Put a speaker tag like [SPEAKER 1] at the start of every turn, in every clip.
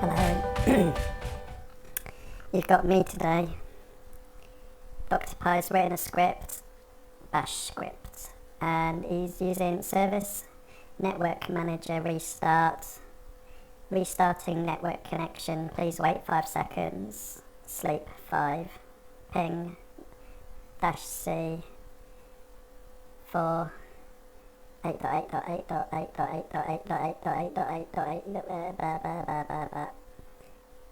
[SPEAKER 1] Hello. You've got me today. Dr. Pie's written a script, Bash script, and he's using service network manager restarting network connection, please wait 5 seconds, sleep 5, ping -c 4 8.8.8.8.8.8.8.8.8.8.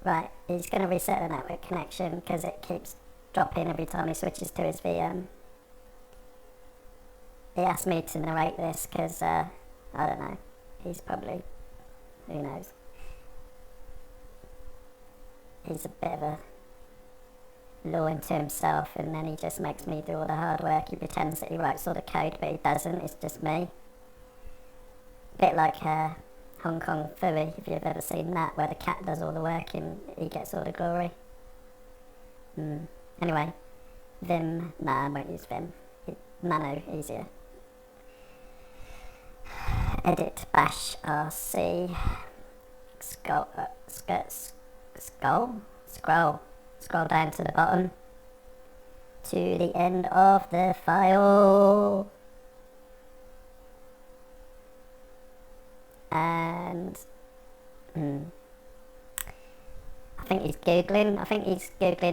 [SPEAKER 1] Right, he's going to reset the network connection because it keeps dropping every time he switches to his VM. He asked me to narrate this because, I don't know, he's probably, who knows. He's a bit of a law unto himself, and then he just makes me do all the hard work. He pretends that he writes all the code, but he doesn't, it's just me. A bit like Hong Kong Phooey, if you've ever seen that, where the cat does all the work and he gets all the glory. Anyway, Vim, nah, I won't use Vim. Nano, easier. Edit Bash RC. Scroll down to the bottom to the end of the file. And I think he's googling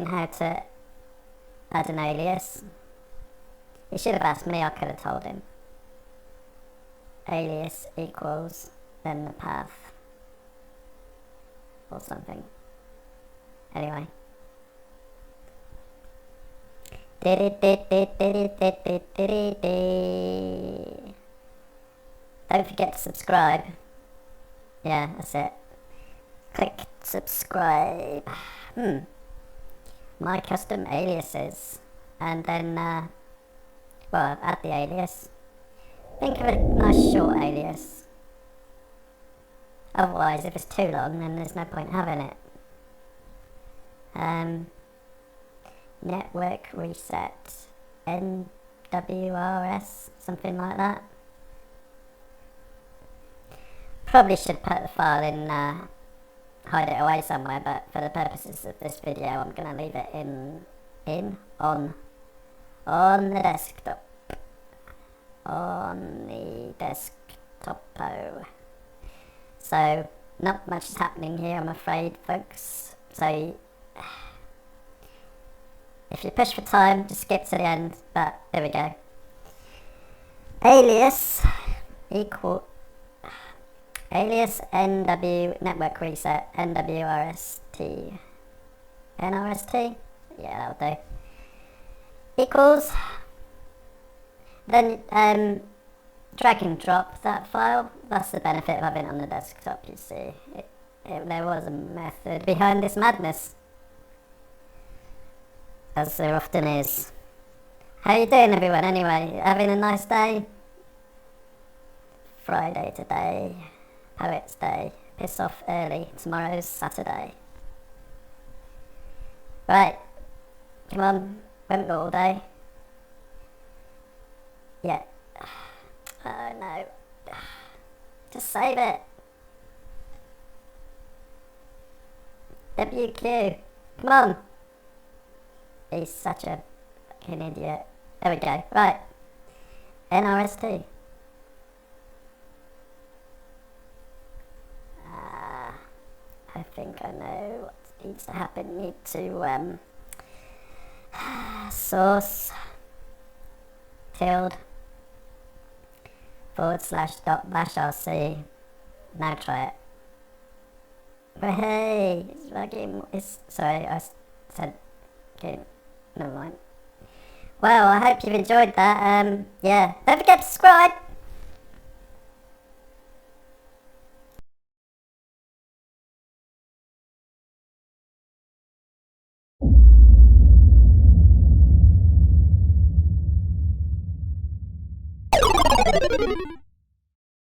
[SPEAKER 1] how to add an alias. He should have asked me, I could have told him. Alias equals then the path or something. Anyway. Don't forget to subscribe. Yeah, that's it. Click subscribe. My custom aliases. And then, well, add the alias. Think of a nice short alias. Otherwise, if it's too long, then there's no point having it. Network reset. NWRS, something like that. Probably should put the file in, hide it away somewhere, but for the purposes of this video, I'm going to leave it on the desktop. On the desktop. So, not much is happening here, I'm afraid, folks. So, if you push for time, just skip to the end, but there we go. Alias NW network reset NWRST. NRST? Yeah, that'll do. Equals. Then drag and drop that file. That's the benefit of having it on the desktop, you see. There was a method behind this madness, as there often is. How you doing, everyone, anyway? Having a nice day? Friday today. Poets Day. Piss off early. Tomorrow's Saturday. Right. Come on. Won't go all day. Yeah. Oh no. Just save it. WQ. Come on. He's such a fucking idiot. There we go. Right. NRST. I think I know what needs to happen. Need to source tilde / .bash rc. Now try it. But hey, sorry, I said, okay, never mind. Well, I hope you've enjoyed that. Yeah, don't forget to subscribe.